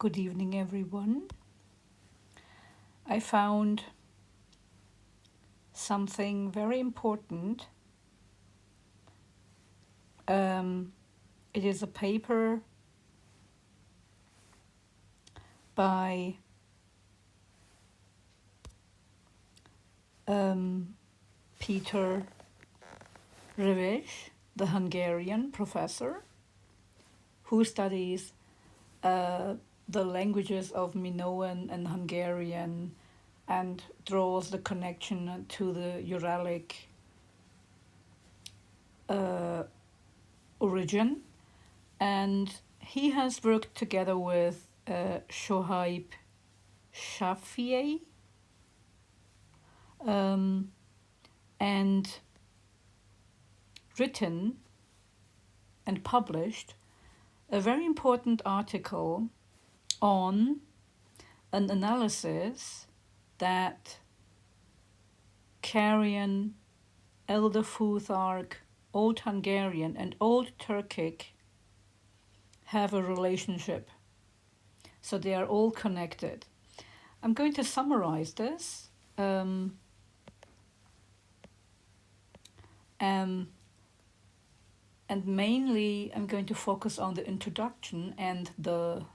Good evening, everyone. I found something very important. It is a paper by Peter Reves, the Hungarian professor, who studies the languages of Minoan and Hungarian and draws the connection to the Uralic origin. And he has worked together with Shoaib Shafii and written and published a very important article on an analysis that Carian, Elder Futhark, Old Hungarian, and Old Turkic have a relationship. So they are all connected. I'm going to summarize this. And mainly I'm going to focus on the introduction and the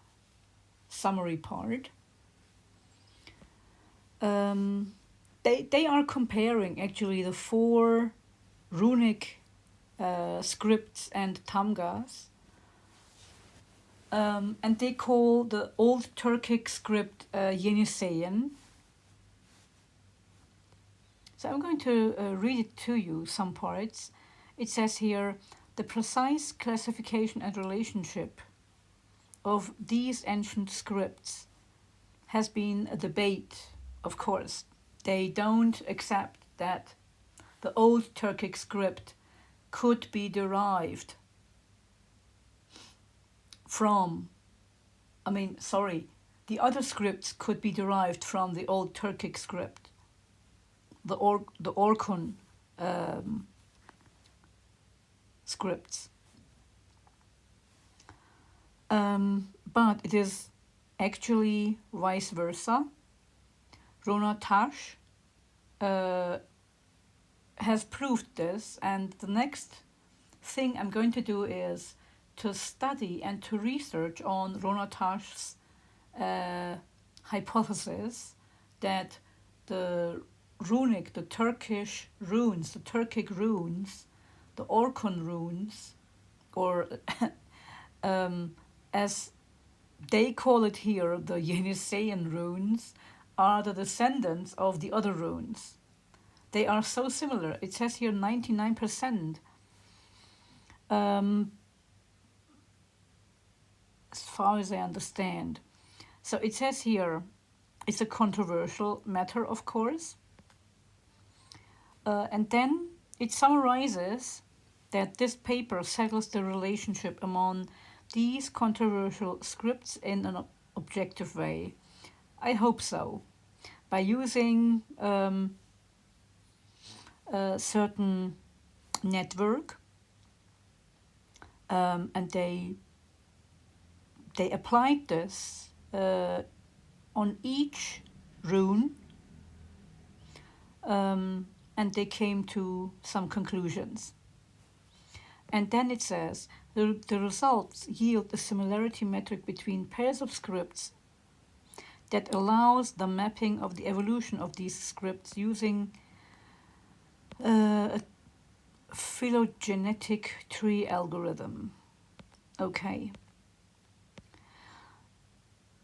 summary part. They are comparing actually the four runic scripts and tamgas, and they call the Old Turkic script Yeniseian. So I'm going to read it to you, some parts. It says here, the precise classification and relationship of these ancient scripts has been a debate, of course. They don't accept that the Old Turkic script could be derived from, the other scripts could be derived from the Old Turkic script, the orhun scripts. But it is actually vice versa. Rona Tash has proved this, and the next thing I'm going to do is to study and to research on Rona Tash's hypothesis that the runic, the Turkish runes, the Turkic runes, the orhun runes, or as they call it here, the Yeniseian runes, are the descendants of the other runes. They are so similar. It says here 99%. As far as I understand. So it says here, it's a controversial matter, of course. And then it summarizes that this paper settles the relationship among these controversial scripts in an objective way. I hope so. By using a certain network, and they applied this on each rune, and they came to some conclusions. And then it says, the results yield a similarity metric between pairs of scripts that allows the mapping of the evolution of these scripts using a phylogenetic tree algorithm. Okay.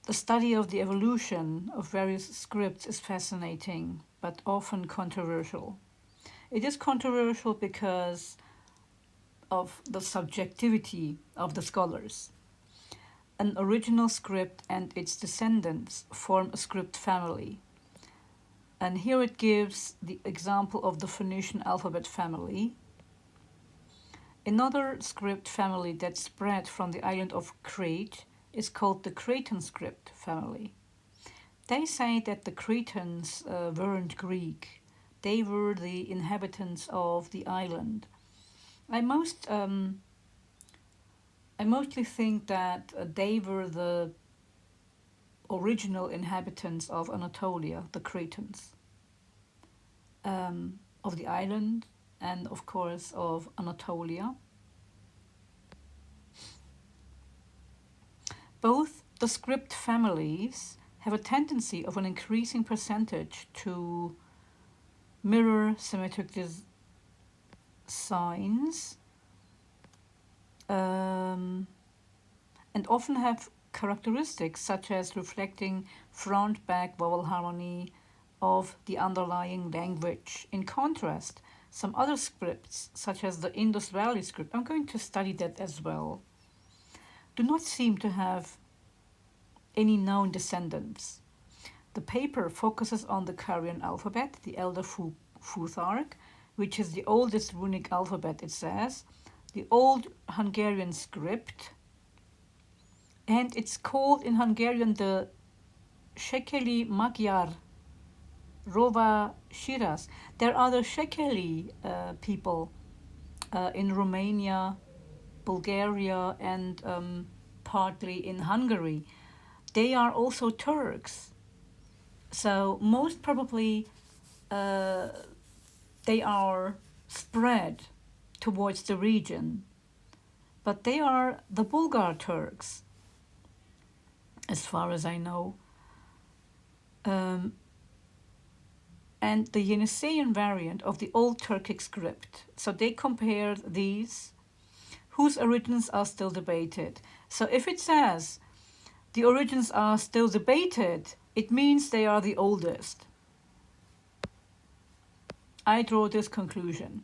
The study of the evolution of various scripts is fascinating, but often controversial. It is controversial because of the subjectivity of the scholars. An original script and its descendants form a script family. And here it gives the example of the Phoenician alphabet family. Another script family that spread from the island of Crete is called the Cretan script family. They say that the Cretans weren't Greek. They were the inhabitants of the island. I mostly think that they were the original inhabitants of Anatolia, the Cretans, of the island, and of course of Anatolia. Both the script families have a tendency of an increasing percentage to mirror Semitic signs, and often have characteristics such as reflecting front-back vowel harmony of the underlying language. In contrast, some other scripts, such as the Indus Valley script, I'm going to study that as well, do not seem to have any known descendants. The paper focuses on the Carian alphabet, the Elder Futhark, which is the oldest runic alphabet, it says, the old Hungarian script, and it's called in Hungarian the Shekeli Magyar Rova Shiras. There are the Shekeli people in Romania, Bulgaria, and partly in Hungary. They are also Turks. So most probably they are spread towards the region. But they are the Bulgar Turks, as far as I know. And the Yeniseian variant of the old Turkic script. So they compared these, whose origins are still debated. So if it says the origins are still debated, it means they are the oldest. I draw this conclusion.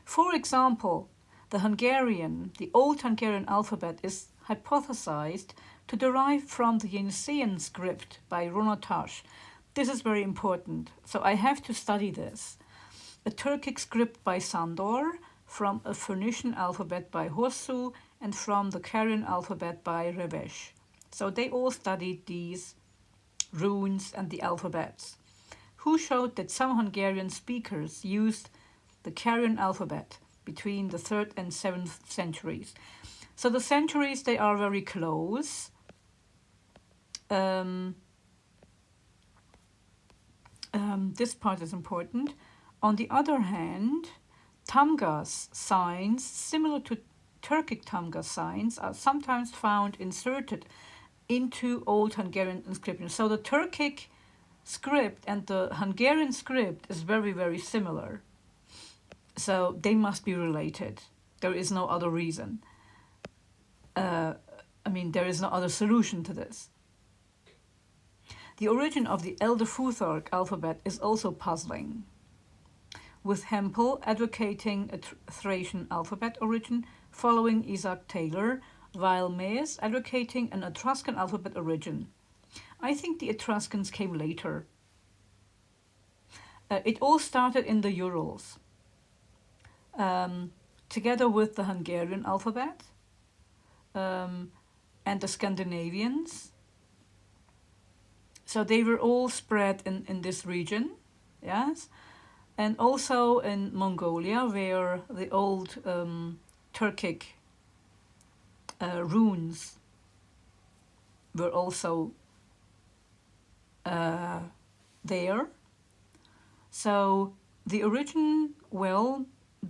For example, the old Hungarian alphabet is hypothesized to derive from the Yeniseian script by Ronatas. This is very important, so I have to study this. A Turkic script by Sandor, from a Phoenician alphabet by Horssu, and from the Carian alphabet by Revesh. So they all studied these runes and the alphabets, who showed that some Hungarian speakers used the Carian alphabet between the 3rd and 7th centuries. So the centuries, they are very close. This part is important. On the other hand, tamgas signs, similar to Turkic tamgas signs, are sometimes found inserted into old Hungarian inscriptions. So the Turkic script and the Hungarian script is very, very similar. So they must be related. There is no other reason. There is no other solution to this. The origin of the Elder Futhark alphabet is also puzzling, with Hempel advocating a Thracian alphabet origin following Isaac Taylor, while Mayes advocating an Etruscan alphabet origin. I think the Etruscans came later. It all started in the Urals, together with the Hungarian alphabet and the Scandinavians. So they were all spread in this region, yes, and also in Mongolia, where the old Turkic runes were also there. So the origin, well,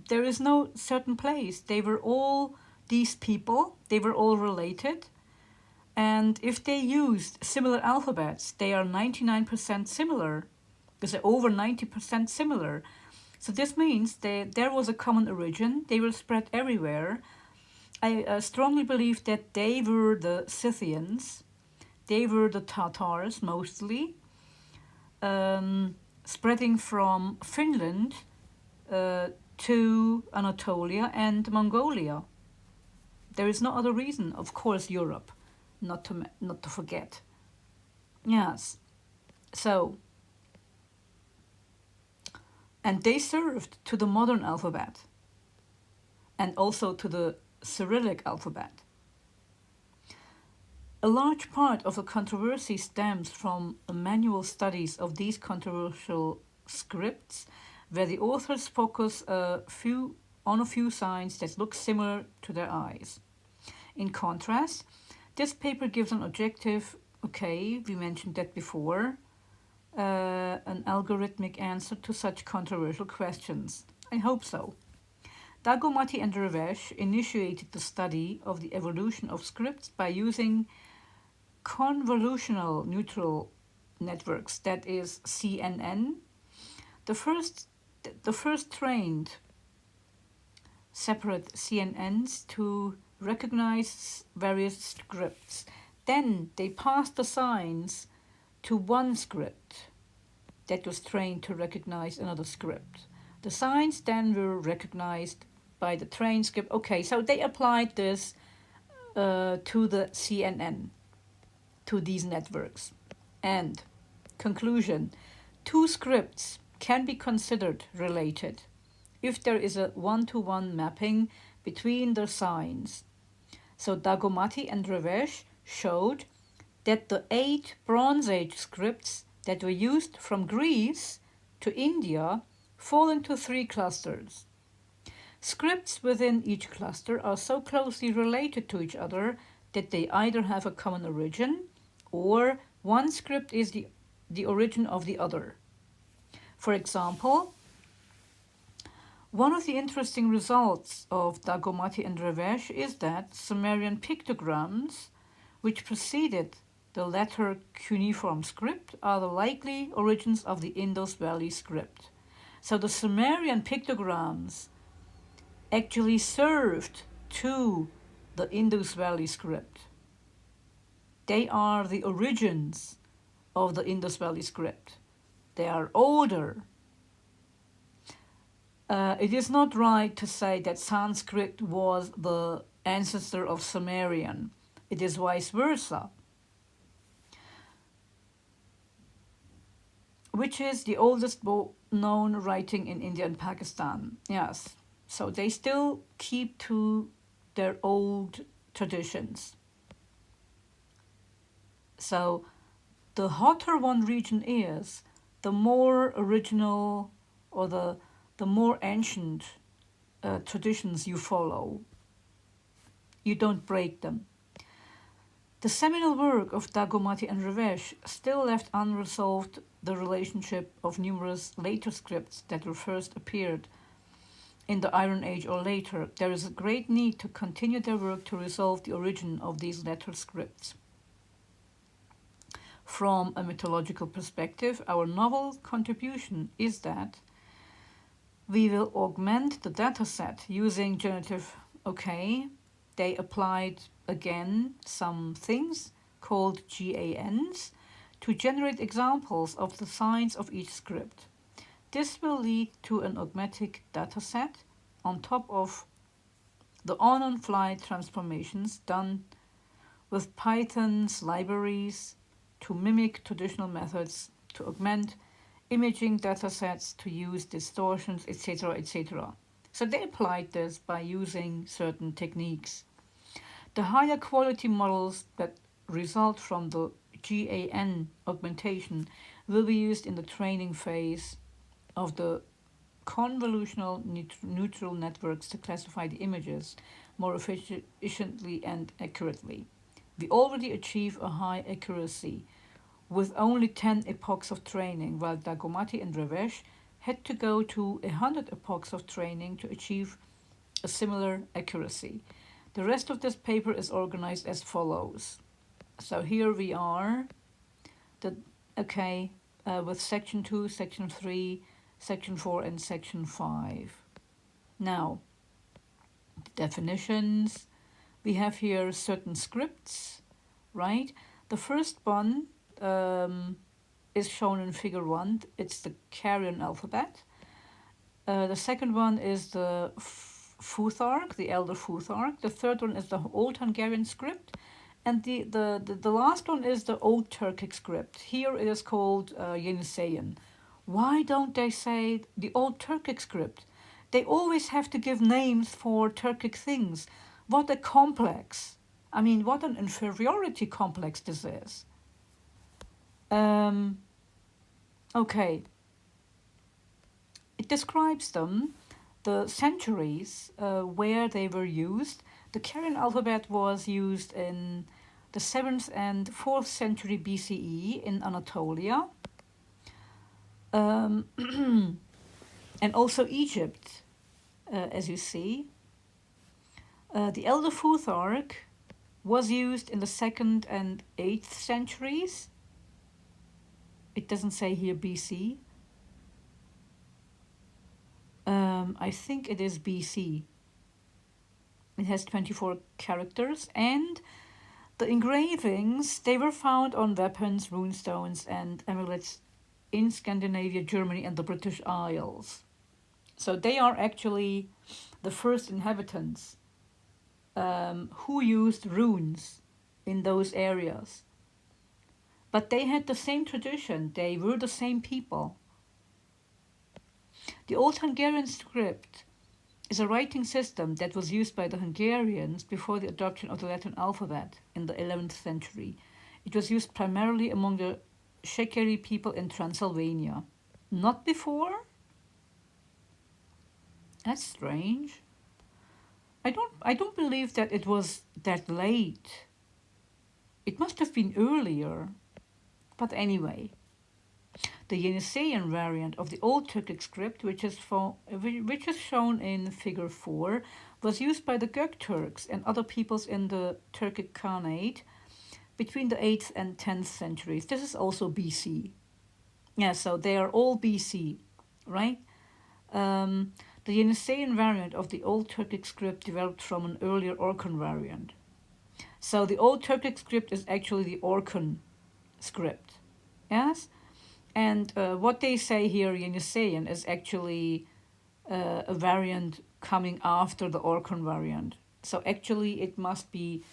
there is no certain place. They were all these people, they were all related. And if they used similar alphabets, they are 99% similar, because they're over 90% similar. So this means there was a common origin. They were spread everywhere. I strongly believe that they were the Scythians. They were the Tatars mostly, spreading from Finland to Anatolia and Mongolia. There is no other reason. Of course, Europe. Not to forget. Yes. So, and they served to the modern alphabet and also to the Cyrillic alphabet. A large part of the controversy stems from manual studies of these controversial scripts, where the authors focus on a few signs that look similar to their eyes. In contrast, this paper gives an objective Okay, we mentioned that before. An algorithmic answer to such controversial questions. I hope so. Dagomati and Ravesh initiated the study of the evolution of scripts by using convolutional neural networks, that is CNN. The first, the first trained separate CNNs to recognize various scripts. Then they passed the signs to one script that was trained to recognize another script. The signs then were recognized by the trained script. Okay, so they applied this to the CNN, to these networks. And conclusion, two scripts can be considered related if there is a one-to-one mapping between the signs. So Dagomati and Ravesh showed that the 8 Bronze Age scripts that were used from Greece to India fall into 3 clusters. Scripts within each cluster are so closely related to each other that they either have a common origin or one script is the origin of the other. For example, one of the interesting results of Dagomati and Ravesh is that Sumerian pictograms, which preceded the latter cuneiform script, are the likely origins of the Indus Valley script. So the Sumerian pictograms actually served to the Indus Valley script. They are the origins of the Indus Valley script. They are older. It is not right to say that Sanskrit was the ancestor of Sumerian. It is vice versa. Which is the oldest known writing in India and Pakistan. Yes, so they still keep to their old traditions. So the hotter one region is, the more original or the more ancient traditions you follow. You don't break them. The seminal work of Dagomati and Ravesh still left unresolved the relationship of numerous later scripts that were first appeared in the Iron Age or later. There is a great need to continue their work to resolve the origin of these latter scripts. From a mythological perspective, our novel contribution is that we will augment the dataset using generative. Okay, they applied again some things called GANs to generate examples of the signs of each script. This will lead to an augmented dataset on top of the on-fly transformations done with Python's libraries to mimic traditional methods to augment imaging datasets, to use distortions, etc., etc. So they applied this by using certain techniques. The higher quality models that result from the GAN augmentation will be used in the training phase of the convolutional neural networks to classify the images more efficiently and accurately. We already achieve a high accuracy with only 10 epochs of training, while Dagomati and Ravesh had to go to 100 epochs of training to achieve a similar accuracy. The rest of this paper is organized as follows. So here we are, with section 2, section 3, section 4, and section 5. Now, definitions. We have here certain scripts, right? The first one is shown in figure 1. It's the Carian alphabet. The second one is the futhark, the elder futhark. The third one is the old Hungarian script. And the last one is the old Turkic script. Here it is called Yeniseian. Why don't they say the old Turkic script? They always have to give names for Turkic things. What a complex. I mean, what an inferiority complex this is. Okay. It describes them, the centuries where they were used. The Carian alphabet was used in the 7th and 4th century BCE in Anatolia, and also Egypt, as you see. The elder futhark was used in the 2nd and 8th centuries. It doesn't say here BC. I think it is BC. It has 24 characters, and the engravings, they were found on weapons, runestones, and amulets in Scandinavia, Germany, and the British Isles. So they are actually the first inhabitants who used runes in those areas. But they had the same tradition, they were the same people. The Old Hungarian script is a writing system that was used by the Hungarians before the adoption of the Latin alphabet in the 11th century. It was used primarily among the Shekeri people in Transylvania. Not before? That's strange. I don't believe that it was that late. It must have been earlier. But anyway, the Yeniseian variant of the Old Turkic script, which is shown in Figure 4, was used by the Gökturks and other peoples in the Turkic Khanate between the 8th and 10th centuries. This is also BC. Yeah, so they are all BC, right? The Yeniseian variant of the Old Turkic script developed from an earlier Orhun variant. So the Old Turkic script is actually the Orhun script, yes? And what they say here, Yeniseian, is actually a variant coming after the Orhun variant. So actually it must be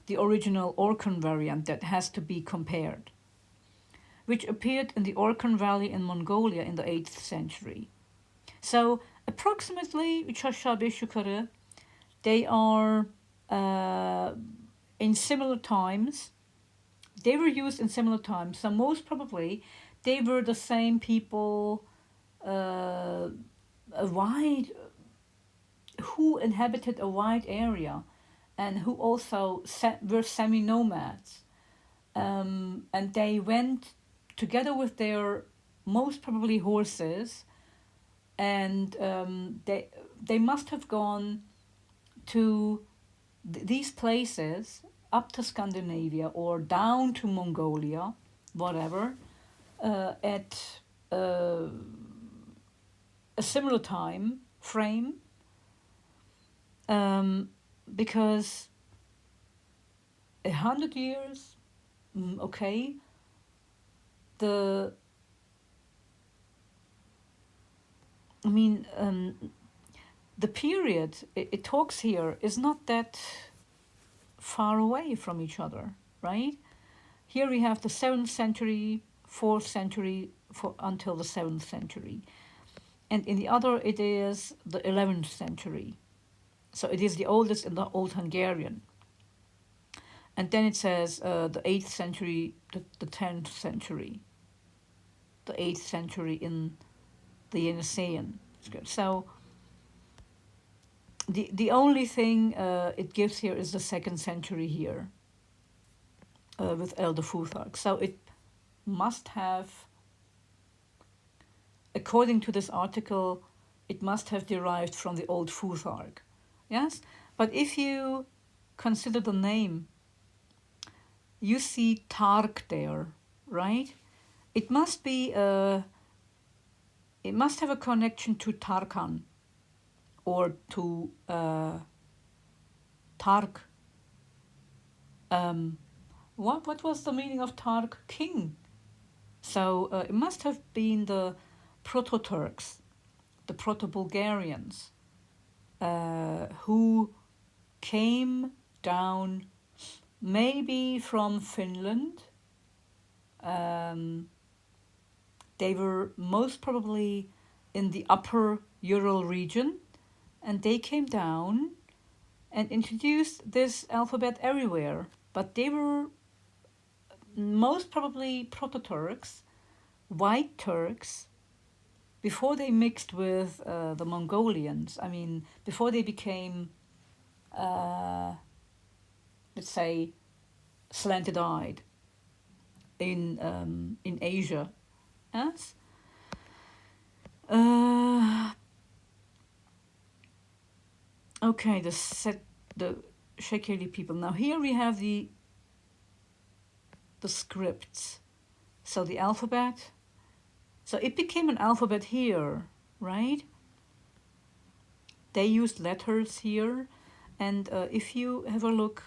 the original Orhun variant that has to be compared, which appeared in the Orkhon Valley in Mongolia in the 8th century. So approximately, they are in similar times. They were used in similar times, so most probably they were the same people who inhabited a wide area and who also were semi-nomads. And they went together with their most probably horses, and they must have gone to these places up to Scandinavia or down to Mongolia, whatever, at a similar time frame, because 100 years, okay, the period it talks here is not that far away from each other, right? Here we have the 7th century, 4th century until the 7th century. And in the other, it is the 11th century. So it is the oldest in the Old Hungarian. And then it says the 8th century, the 10th century, the 8th century in the Yeniseian script. So the only thing it gives here is the 2nd century here with Elder Futhark. So it must have, according to this article, it must have derived from the old Futhark. Yes? But if you consider the name, you see Tark there, right? It must be it must have a connection to Tarkan or to Tark. What was the meaning of Tark? King. So it must have been the Proto-Turks, the Proto-Bulgarians, who came down maybe from Finland. They were most probably in the upper Ural region, and they came down and introduced this alphabet everywhere. But they were most probably Proto-Turks, white Turks, before they mixed with the Mongolians. I mean, before they became, let's say, slanted-eyed in Asia. Yes. Okay, the Shekeli people. Now here we have the scripts. So the alphabet. So it became an alphabet here, right? They used letters here, and if you have a look,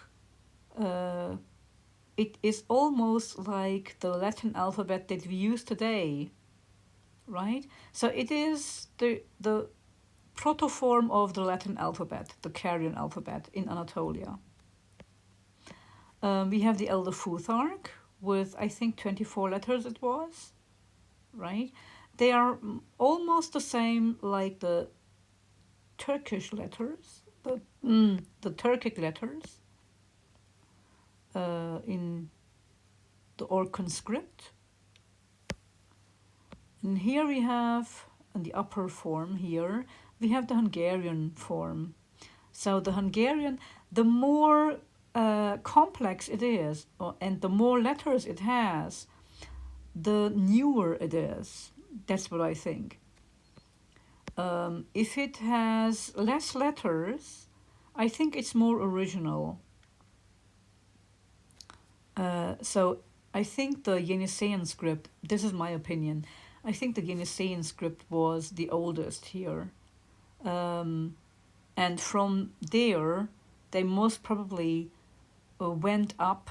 it is almost like the Latin alphabet that we use today, right? So it is the protoform of the Latin alphabet, the Carian alphabet in Anatolia. We have the Elder Futhark with, I think, 24 letters it was, right? They are almost the same like the Turkish letters, the Turkic letters in the orhun script. And here we have, in the upper form here, we have the Hungarian form. So the Hungarian, the more complex it is, and the more letters it has, the newer it is. That's what I think. If it has less letters, I think it's more original. So I think the Yeniseian script, this is my opinion, I think the Yeniseian script was the oldest here. And from there, they most probably went up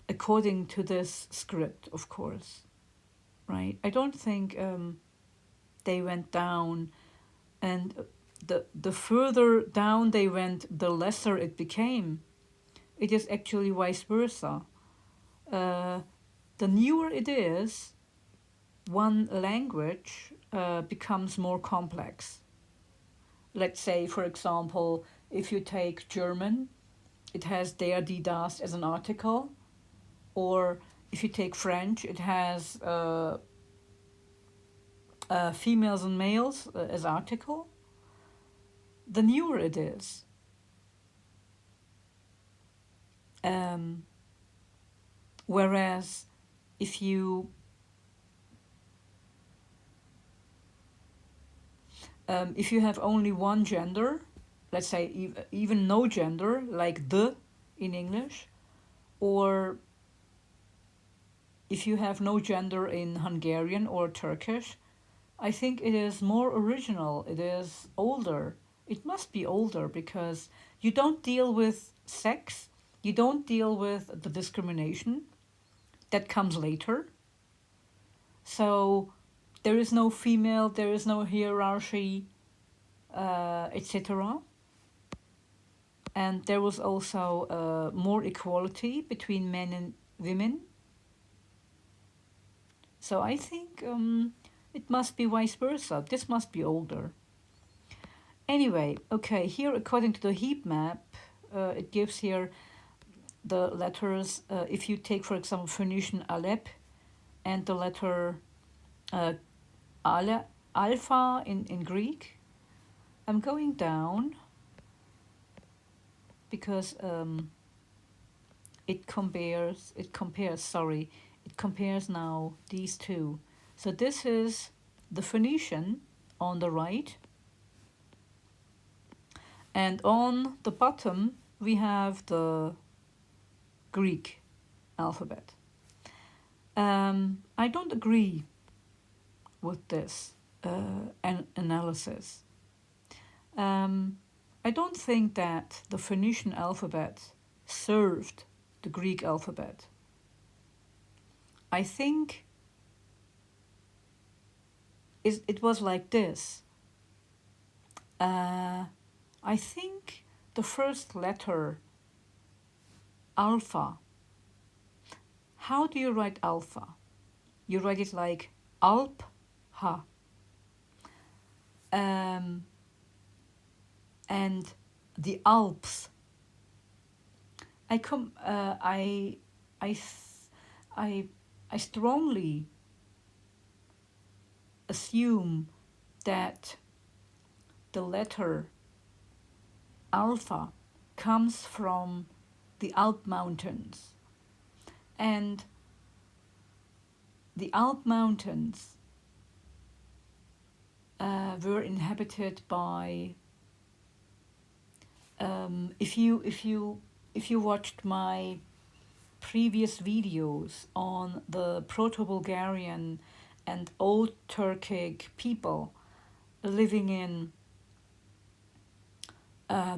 according to this script, of course, right? I don't think they went down, and the further down they went, the lesser it became. It is actually vice versa. The newer it is, one language becomes more complex. Let's say, for example, if you take German, it has der, die, das as an article. Or if you take French, it has females and males as article. The newer it is. Whereas if you have only one gender, let's say even no gender, like the in English, or if you have no gender in Hungarian or Turkish, I think it is more original. It is older. It must be older because you don't deal with sex, you don't deal with the discrimination that comes later. So there is no female, there is no hierarchy, etc. And there was also more equality between men and women. So I think it must be vice versa. This must be older. Anyway, okay, here according to the heap map, it gives here the letters. If you take, for example, Phoenician Alep and the letter alpha in Greek, I'm going down because it compares now these two. So this is the Phoenician on the right, and on the bottom we have the Greek alphabet. I don't agree with this analysis. I don't think that the Phoenician alphabet served the Greek alphabet. I think it was like this. I think the first letter, alpha. How do you write alpha? You write it like alp, ha. And the Alps. I strongly assume that the letter alpha comes from the Alp Mountains. And the Alp Mountains were inhabited by, if you watched my previous videos on the Proto-Bulgarian and Old Turkic people living in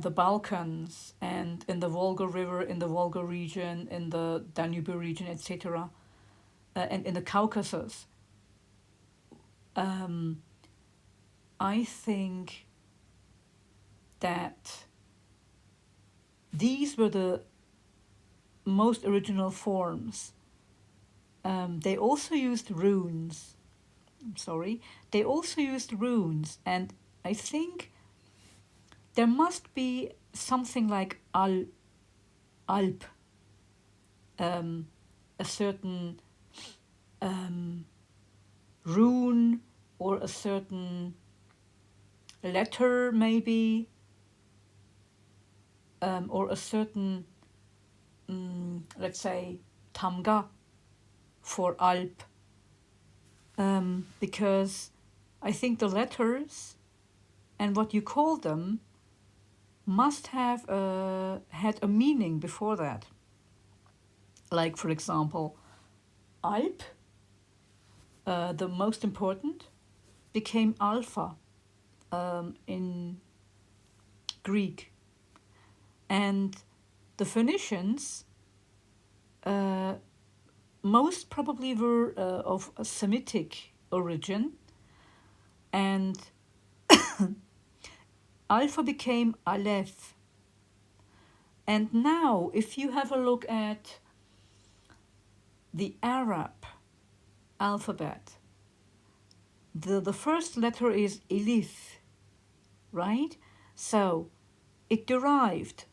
the Balkans and in the Volga River, in the Volga region, in the Danube region, etc., and in the Caucasus, I think that these were the most original forms. They also used runes. They also used runes, and I think there must be something like Alp, a certain rune or a certain letter maybe, or a certain, let's say, tamga for Alp, because I think the letters and what you call them must have had a meaning before that. Like, for example, Alp, the most important, became Alpha in Greek. And the Phoenicians most probably were of a Semitic origin, and Alpha became Aleph. And now, if you have a look at the Arab alphabet, the first letter is Elif, right? So it derived,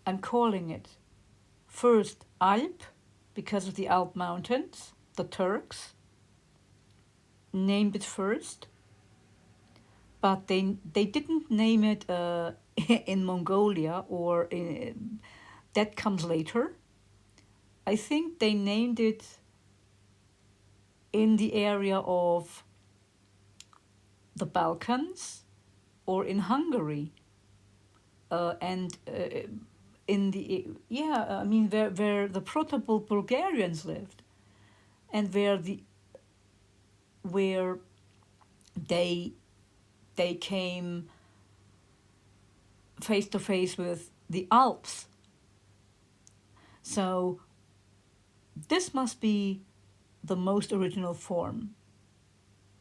I'm calling it first Alp, because of the Alp Mountains. The Turks named it first, but they didn't name it in Mongolia, or that comes later. I think they named it in the area of the Balkans or in Hungary, and in the, I mean, where the Proto-Bulgarians lived, and where they came face to face with the Alps. So this must be the most original form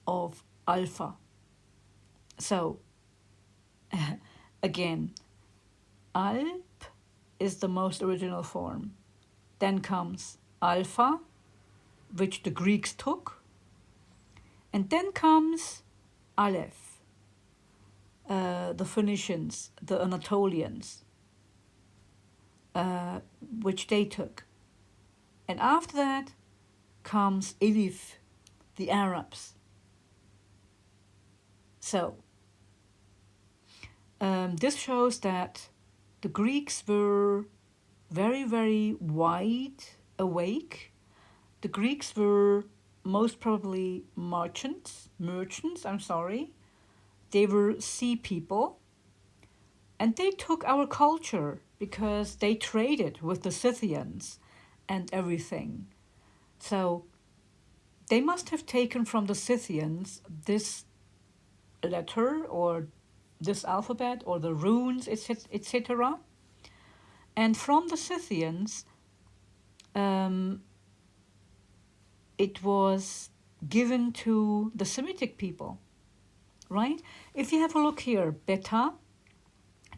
of Alpha. So again, Alp is the most original form. Then comes Alpha, which the Greeks took. And then comes Aleph, the Phoenicians, the Anatolians, which they took. And after that comes Elif, the Arabs. So this shows that the Greeks were very, very wide awake. The Greeks were most probably merchants. They were sea people, and they took our culture because they traded with the Scythians and everything. So they must have taken from the Scythians this letter or this alphabet or the runes, etc. And from the Scythians, it was given to the Semitic people, right? If you have a look here, beta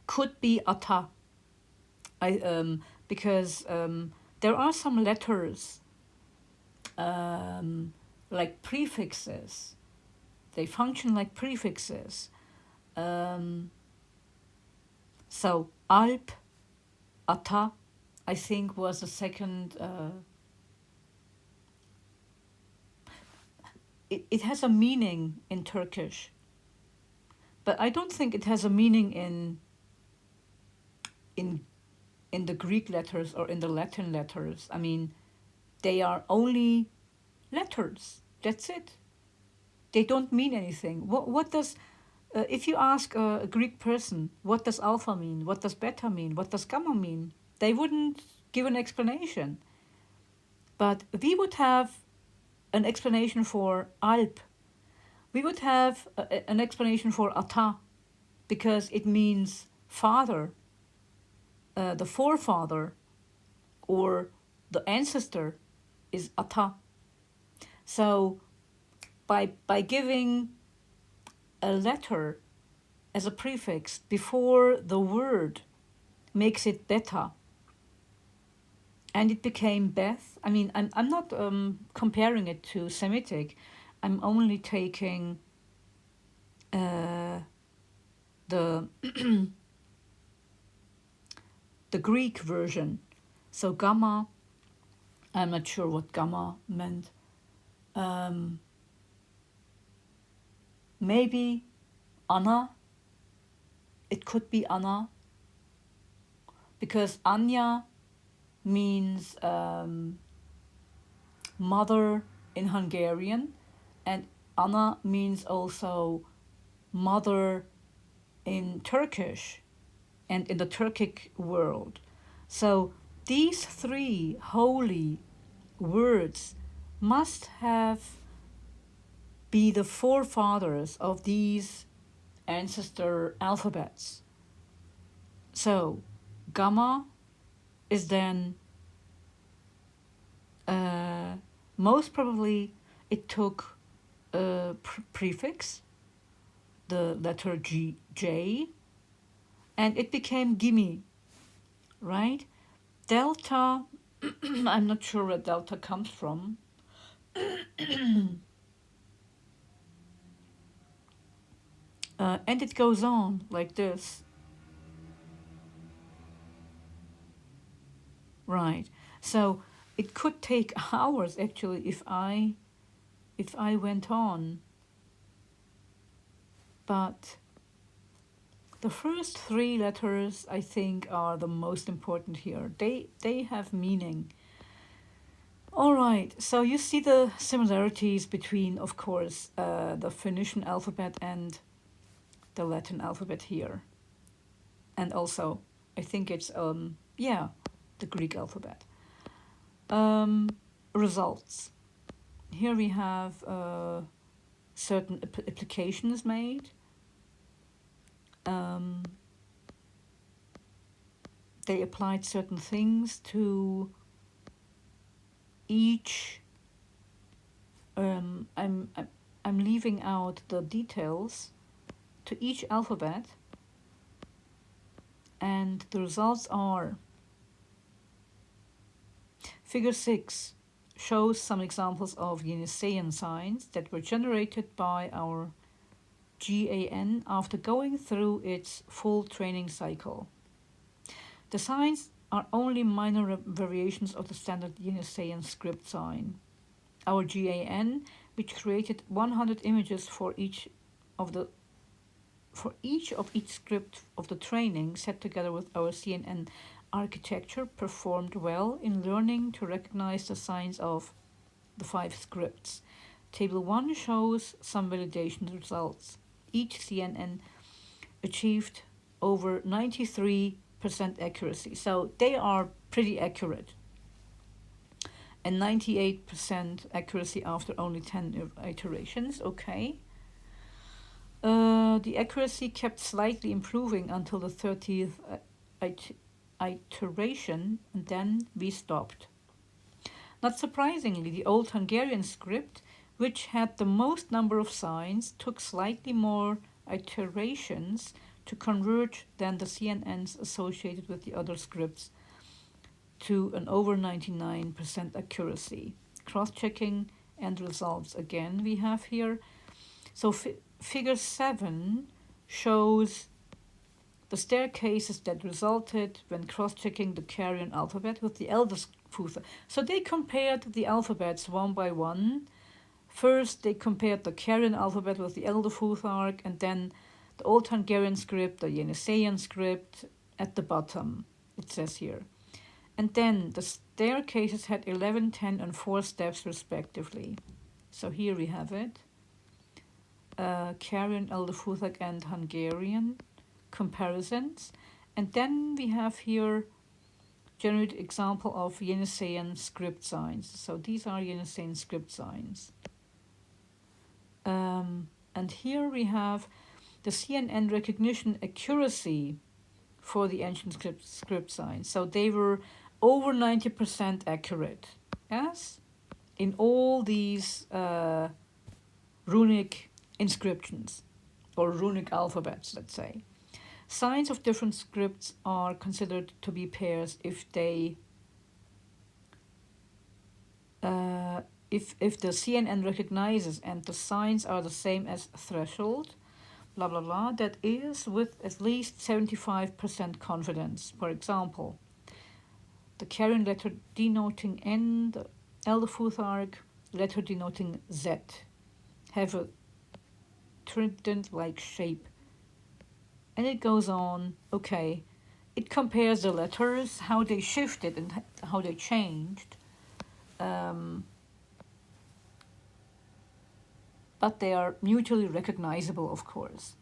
could be ata, because there are some letters like prefixes. They function like prefixes. So Alp, ata, I think was the second. It has a meaning in Turkish, but I don't think it has a meaning in in the Greek letters or in the Latin letters. I mean, they are only letters. That's it. They don't mean anything. What does, if you ask a Greek person, what does alpha mean? What does beta mean? What does gamma mean? They wouldn't give an explanation. But we would have an explanation for alp. We would have an explanation for ata, because it means father, the forefather, or the ancestor is ata. So by giving a letter as a prefix before the word makes it beta, and it became Beth. I mean, I'm not comparing it to Semitic. I'm only taking the the Greek version. So gamma, I'm not sure what gamma meant. Maybe Anna. It could be Anna, because Anya means mother in Hungarian, and Anna means also mother in Turkish and in the Turkic world. So these three holy words must have be the forefathers of these ancestor alphabets. So gamma is then most probably it took a prefix, the letter J, and it became gimme, right? Delta, I'm not sure where delta comes from. And it goes on like this. Right. So it could take hours actually if I went on. But the first three letters, I think, are the most important here. They have meaning. All right, so you see the similarities between, of course, the Phoenician alphabet and the Latin alphabet here. And also, I think it's, the Greek alphabet. Results. Here we have certain applications made. They applied certain things to each. I'm leaving out the details to each alphabet, and the results are. Figure 6 shows some examples of Yeniseian signs that were generated by our GAN after going through its full training cycle. The signs are only minor variations of the standard Yeniseian script sign. Our GAN, which created 100 images for each of each script of the training set together with our CNN architecture, performed well in learning to recognize the signs of the 5 scripts. Table 1 shows some validation results. Each CNN achieved over 93% accuracy, so they are pretty accurate. And 98% accuracy after only 10 iterations, okay. The accuracy kept slightly improving until the 30th iteration, and then we stopped. Not surprisingly, the old Hungarian script, which had the most number of signs, took slightly more iterations to converge than the CNNs associated with the other scripts to an over 99% accuracy. Cross-checking and results again we have here. So figure 7 shows the staircases that resulted when cross-checking the Carian alphabet with the eldest futhark. So they compared the alphabets one by one. First, they compared the Carian alphabet with the elder futhark, and then the Old Hungarian script, the Yeniseian script at the bottom. it says here. And then the staircases had 11, 10, and 4 steps respectively. So here we have it. Carian, Elder Futhark, and Hungarian comparisons. And then we have here generated example of Yeniseian script signs. So these are Yeniseian script signs. And here we have the CNN recognition accuracy for the ancient script signs. So they were over 90% accurate, yes, in all these runic inscriptions or runic alphabets, let's say. Signs of different scripts are considered to be pairs if they if the CNN recognizes and the signs are the same as threshold, blah blah blah, that is with at least 75% confidence. For example, the carian letter denoting N, the Elder Futhark letter denoting Z have a trident-like shape. And it goes on, okay, it compares the letters, how they shifted and how they changed. But they are mutually recognizable, of course.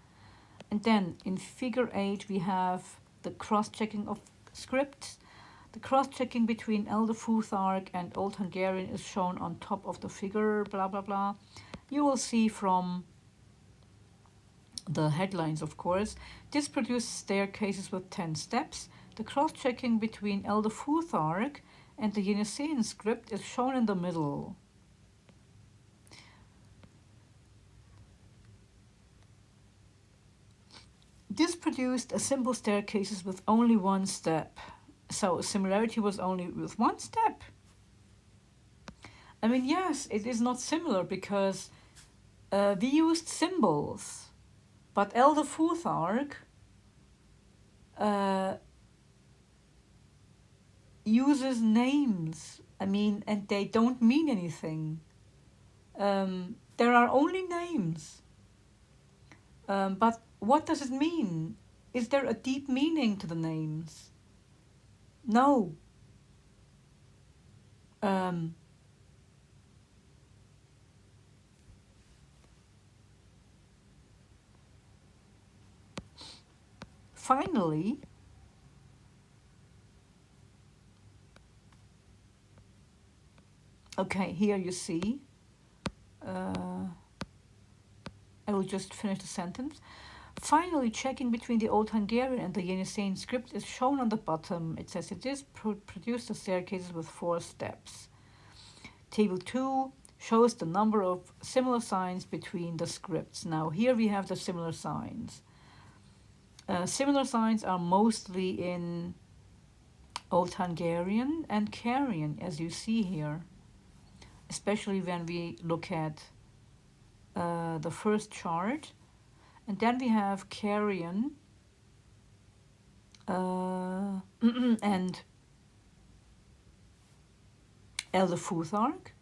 And then in figure 8 we have the cross-checking of scripts. The cross-checking between Elder Futhark and Old Hungarian is shown on top of the figure, blah blah blah. You will see from the headlines, of course. This produces staircases with 10 steps. The cross-checking between Elder Futhark and the Yeniseian script is shown in the middle. This produced a simple staircases with only one step. So similarity was only with one step. I mean, yes, it is not similar because we used symbols, but Elder Futhark uses names. I mean, and they don't mean anything. There are only names. But what does it mean? Is there a deep meaning to the names? No. Finally, okay, here you see, I will just finish the sentence. Finally, checking between the Old Hungarian and the Yeniseian script is shown on the bottom. It says it is produced the staircases with 4 steps. Table 2 shows the number of similar signs between the scripts. Now here we have the similar signs. Similar signs are mostly in Old Hungarian and Carian, as you see here, especially when we look at the first chart. And then we have Carian and Elder Futhark.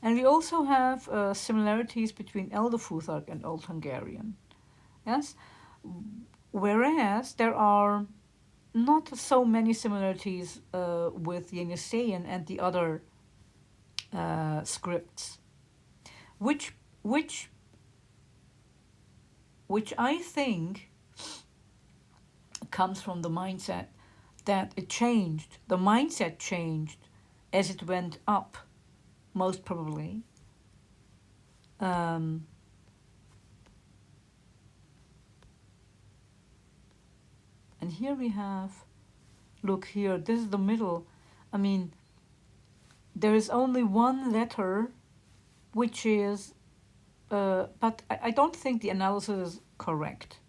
And we also have similarities between Elder Futhark and Old Hungarian. Yes? Whereas there are not so many similarities with Yeniseian and the other scripts, which I think comes from the mindset that it changed. The mindset changed as it went up, most probably. And here we have, look here, this is the middle. I mean, there is only one letter, which is, but I don't think the analysis is correct.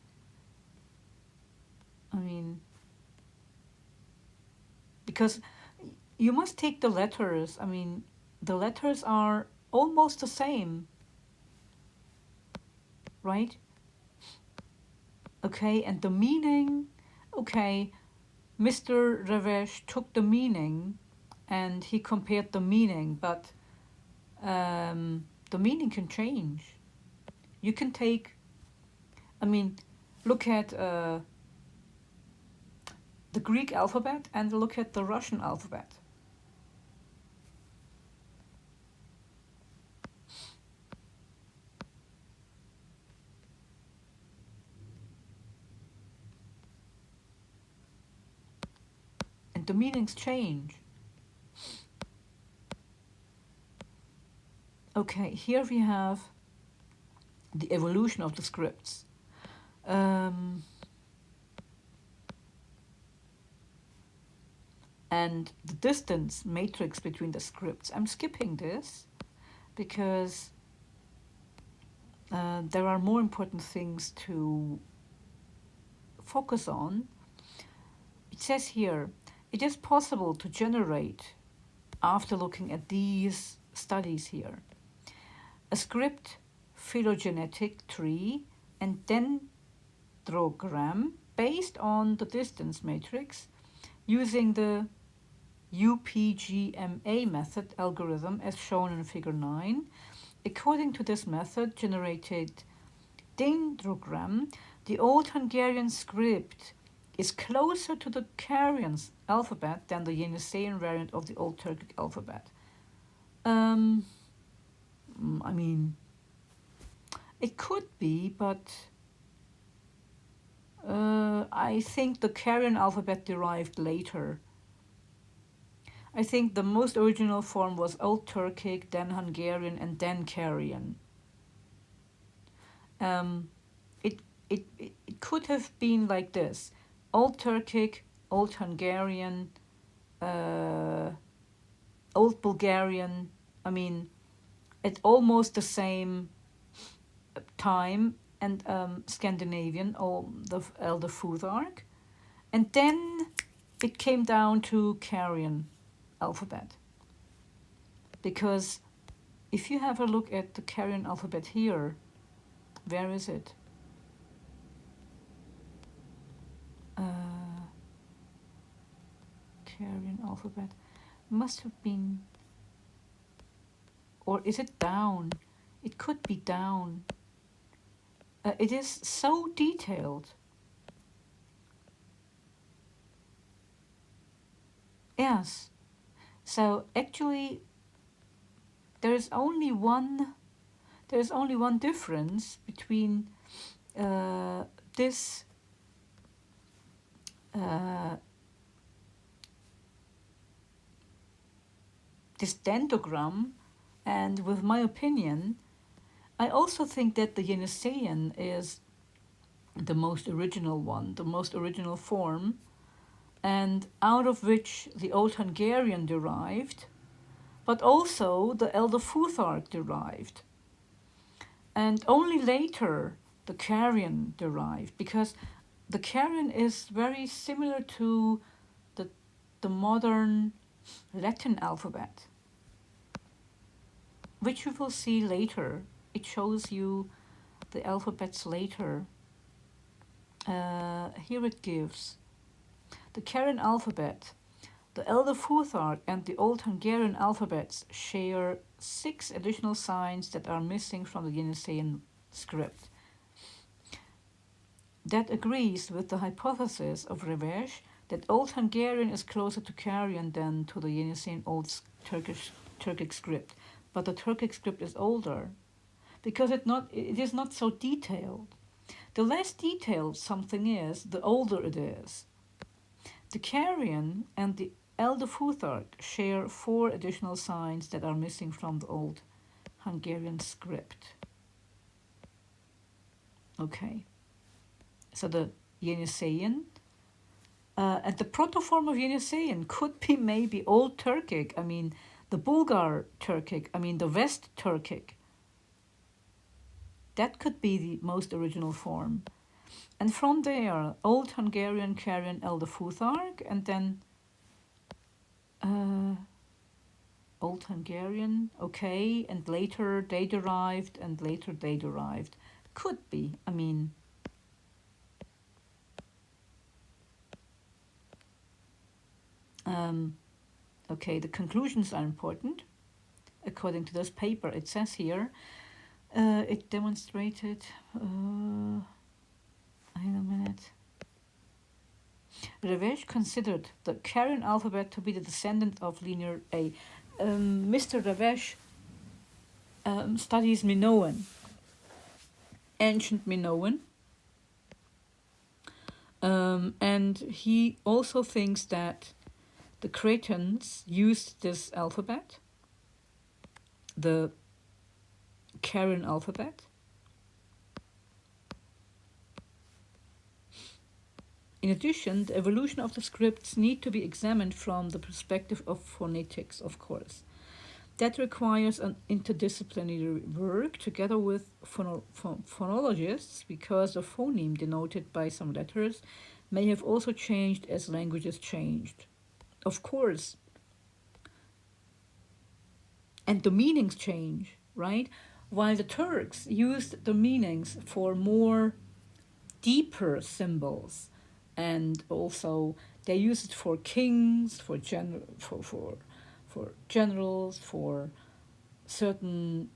I mean, because you must take the letters. I mean, the letters are almost the same, right? Okay, and the meaning, okay, Mr. Revesh took the meaning and he compared the meaning, but the meaning can change. You can take, I mean, look at the Greek alphabet and look at the Russian alphabet. And the meanings change. Okay, here we have the evolution of the scripts. And the distance matrix between the scripts. I'm skipping this because there are more important things to focus on. It says here, it is possible to generate, after looking at these studies here, a script phylogenetic tree and dendrogram based on the distance matrix using the UPGMA method algorithm as shown in figure 9. According to this method generated dendrogram, the Old Hungarian script is closer to the Carian alphabet than the Yeniseian variant of the Old Turkic alphabet. I mean, it could be, but I think the Carian alphabet derived later. I think the most original form was Old Turkic, then Hungarian, and then Carian. It could have been like this: Old Turkic, Old Hungarian, Old Bulgarian. I mean, at almost the same time, and Scandinavian, or the elder futhark, and then it came down to Carian alphabet. Because if you have a look at the Carian alphabet here, where is it? Carian alphabet must have been, or is it down? It could be down. It is so detailed. Yes. So actually, there's only one difference between this this dendrogram, and with my opinion, I also think that the Yeniseian is the most original one, the most original form, and out of which the Old Hungarian derived, but also the Elder Futhark derived. And only later the Carian derived, because the Carian is very similar to the modern Latin alphabet, which you will see later. It shows you the alphabets later. Here it gives the Carian alphabet. The Elder Futhark and the Old Hungarian alphabets share 6 additional signs that are missing from the Yeniseian script. That agrees with the hypothesis of Reves that Old Hungarian is closer to Carian than to the Yeniseian Old Turkic script, but the Turkic script is older because it is not so detailed. The less detailed something is, the older it is. The Carian and the Elder Futhark share 4 additional signs that are missing from the Old Hungarian script. Okay, so the Yeniseian and the protoform of Yeniseian could be maybe Old Turkic, I mean the Bulgar Turkic, I mean the West Turkic. That could be the most original form. And from there, Old Hungarian, Carian, Elder Futhark, and then Old Hungarian, okay, and later they derived, and later they derived. Could be, I mean. Okay, the conclusions are important. According to this paper, it says here, it demonstrated, wait a minute. Revesh considered the Carian alphabet to be the descendant of Linear A. Mr. Revesh studies Minoan, ancient Minoan, and he also thinks that the Cretans used this alphabet, the Carian alphabet. In addition, the evolution of the scripts need to be examined from the perspective of phonetics, of course. That requires an interdisciplinary work together with phonologists, because the phoneme denoted by some letters may have also changed as languages changed. Of course. And the meanings change, right? While the Turks used the meanings for more deeper symbols, and also they use it for kings, for generals, for certain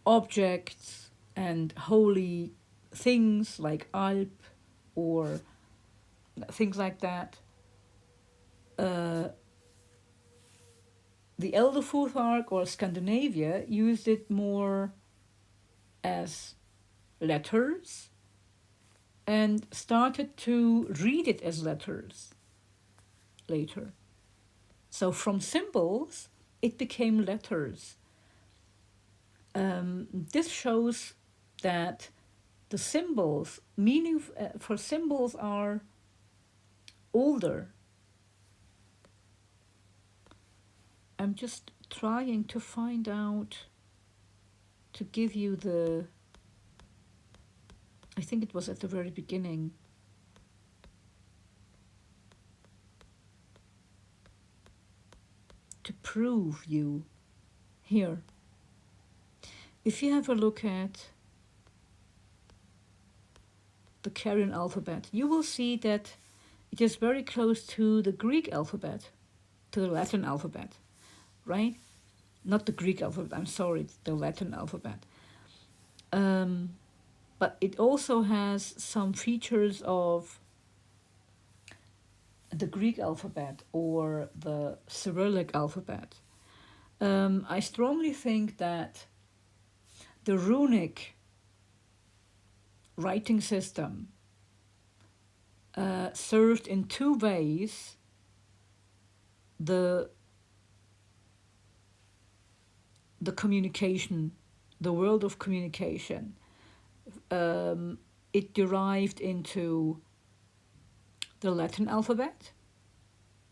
objects and holy things like Alp or things like that. The Elder Futhark or Scandinavia used it more as letters and started to read it as letters later. So from symbols, it became letters. This shows that the symbols, meaning for symbols, are older. I'm just trying to find out, to give you the, I think it was at the very beginning. To prove you here. If you have a look at the Carian alphabet, you will see that it is very close to the Greek alphabet, to the Latin alphabet, right? Not the Greek alphabet, I'm sorry, the Latin alphabet. But it also has some features of the Greek alphabet or the Cyrillic alphabet. I strongly think that the runic writing system served in two ways the communication, the world of communication. It derived into the Latin alphabet,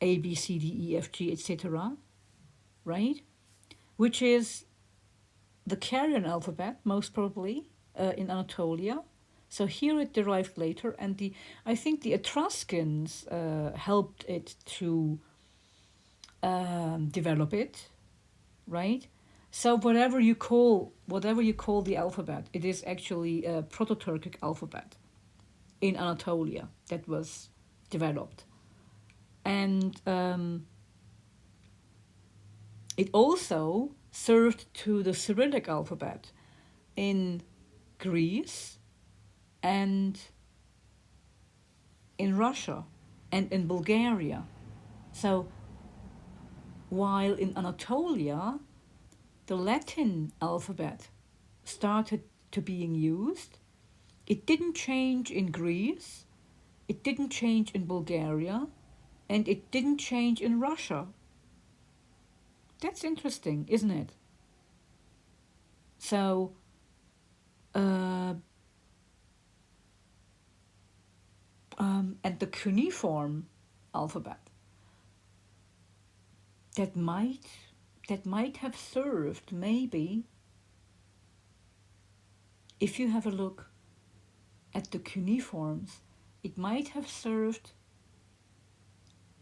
A, B, C, D, E, F, G, etc., right? Which is the Carian alphabet, most probably, in Anatolia. So here it derived later, and I think the Etruscans helped it to develop it, right? So whatever you call the alphabet, it is actually a Proto-Turkic alphabet in Anatolia that was developed. And it also served to the Cyrillic alphabet in Greece and in Russia and in Bulgaria. So while in Anatolia the Latin alphabet started to being used, it didn't change in Greece, it didn't change in Bulgaria, and it didn't change in Russia. That's interesting, isn't it? So, and the cuneiform alphabet, that might have served, maybe, if you have a look at the cuneiforms, it might have served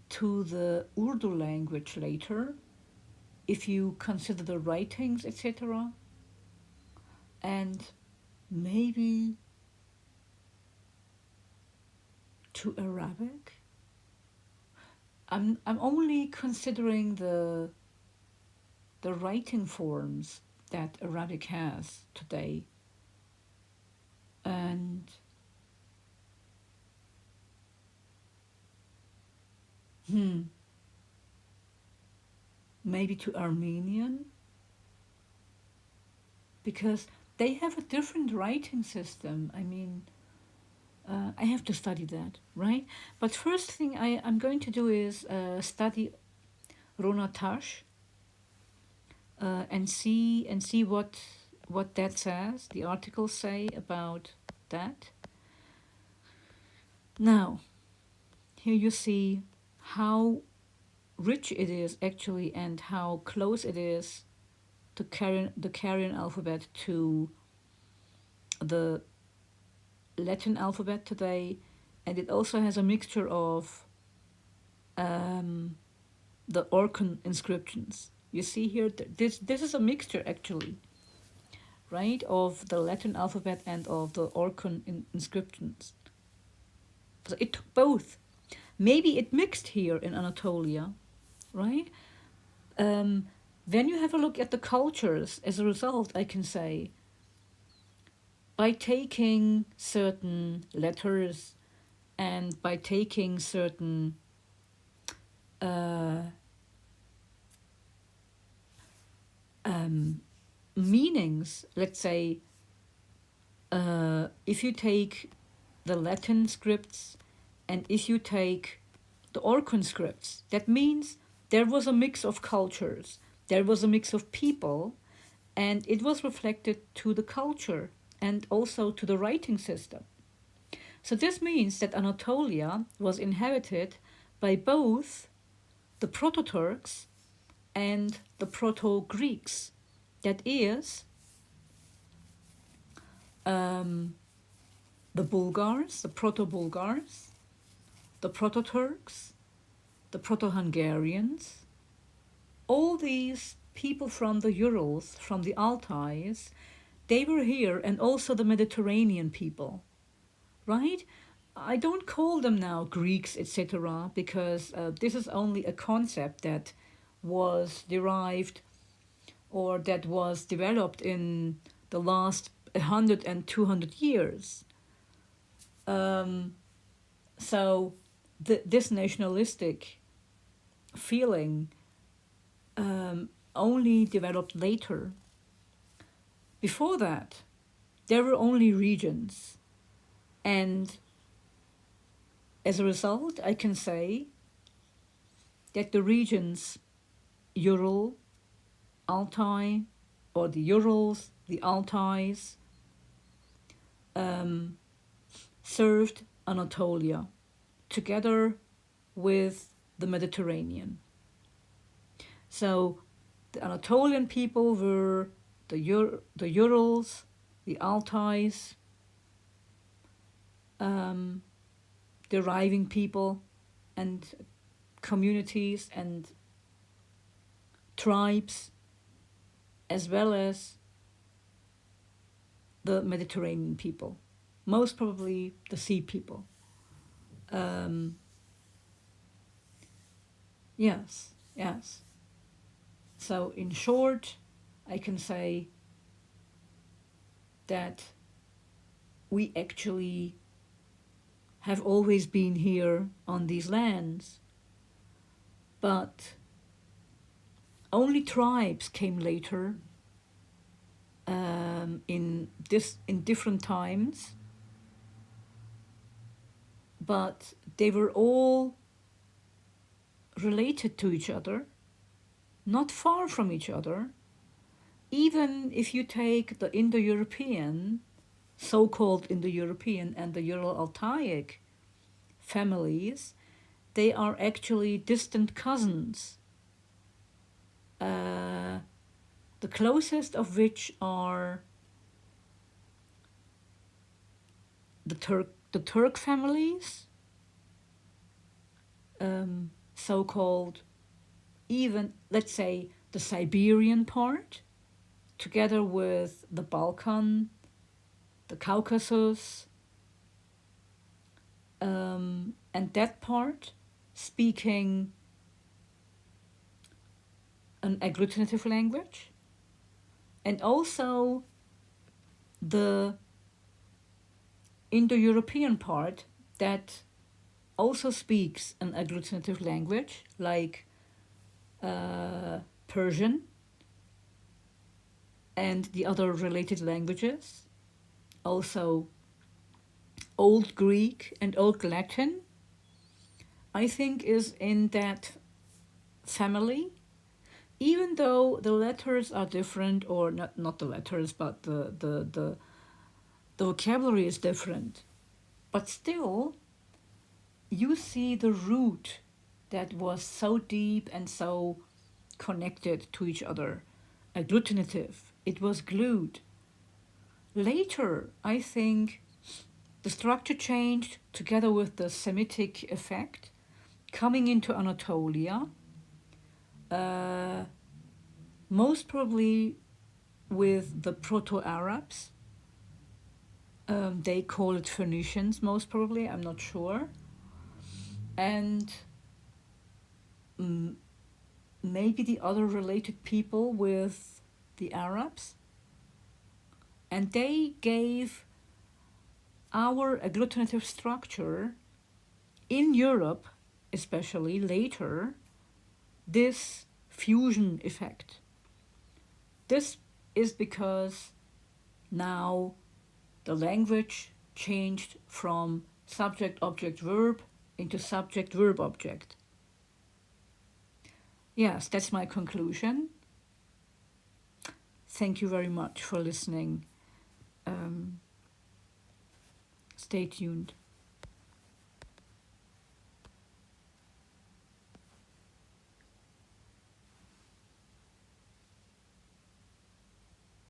to the Urdu language later, if you consider the writings, etc., and maybe to Arabic. I'm only considering the writing forms that Arabic has today, and Maybe to Armenian, because they have a different writing system. I mean, I have to study that, right? But first thing I'm going to do is study Ronatash and see what that says, the articles say about that. Now, here you see how rich it is actually and how close it is to the Carian alphabet to the Latin alphabet today, and it also has a mixture of the orhun inscriptions. You see here, this is a mixture actually, right, of the Latin alphabet and of the orhun inscriptions. So it took both. Maybe it mixed here in Anatolia, right? When you have a look at the cultures, as a result, I can say, by taking certain letters and by taking certain meanings, let's say, if you take the Latin scripts and if you take the orhun scripts, that means there was a mix of cultures, there was a mix of people, and it was reflected to the culture and also to the writing system. So this means that Anatolia was inhabited by both the Proto-Turks and the Proto-Greeks. That is, the Bulgars, the Proto-Bulgars, the Proto-Turks, the Proto-Hungarians, all these people from the Urals, from the Altais, they were here, and also the Mediterranean people, right? I don't call them now Greeks, etc., because this is only a concept that was derived or that was developed in the last 100 and 200 years. So this nationalistic feeling only developed later. Before that, there were only regions. And as a result, I can say that the regions Ural, Altai, or the Urals, the Altais, served Anatolia together with the Mediterranean. So the Anatolian people were the Urals, the Altais, deriving people and communities and tribes, as well as the Mediterranean people, most probably the sea people. Yes. So in short, I can say that we actually have always been here on these lands, but only tribes came later, in different times, but they were all related to each other, not far from each other. Even if you take the Indo-European, so-called Indo-European, and the Ural-Altaic families, they are actually distant cousins. The closest of which are the Turk families, so-called, even, let's say, the Siberian part, together with the Balkan, the Caucasus, and that part speaking an agglutinative language, and also the Indo-European part that also speaks an agglutinative language like Persian and the other related languages, also Old Greek and Old Latin, I think is in that family, even though the letters are different, or not the letters, but the vocabulary is different. But still, you see the root that was so deep and so connected to each other. Agglutinative, it was glued. Later, I think the structure changed together with the Semitic effect coming into Anatolia, most probably with the Proto-Arabs. They call it Phoenicians, most probably, I'm not sure. And maybe the other related people with the Arabs. And they gave our agglutinative structure in Europe, especially later, this fusion effect. This is because now the language changed from subject, object, verb into subject, verb, object. Yes, that's my conclusion. Thank you very much for listening. Stay tuned.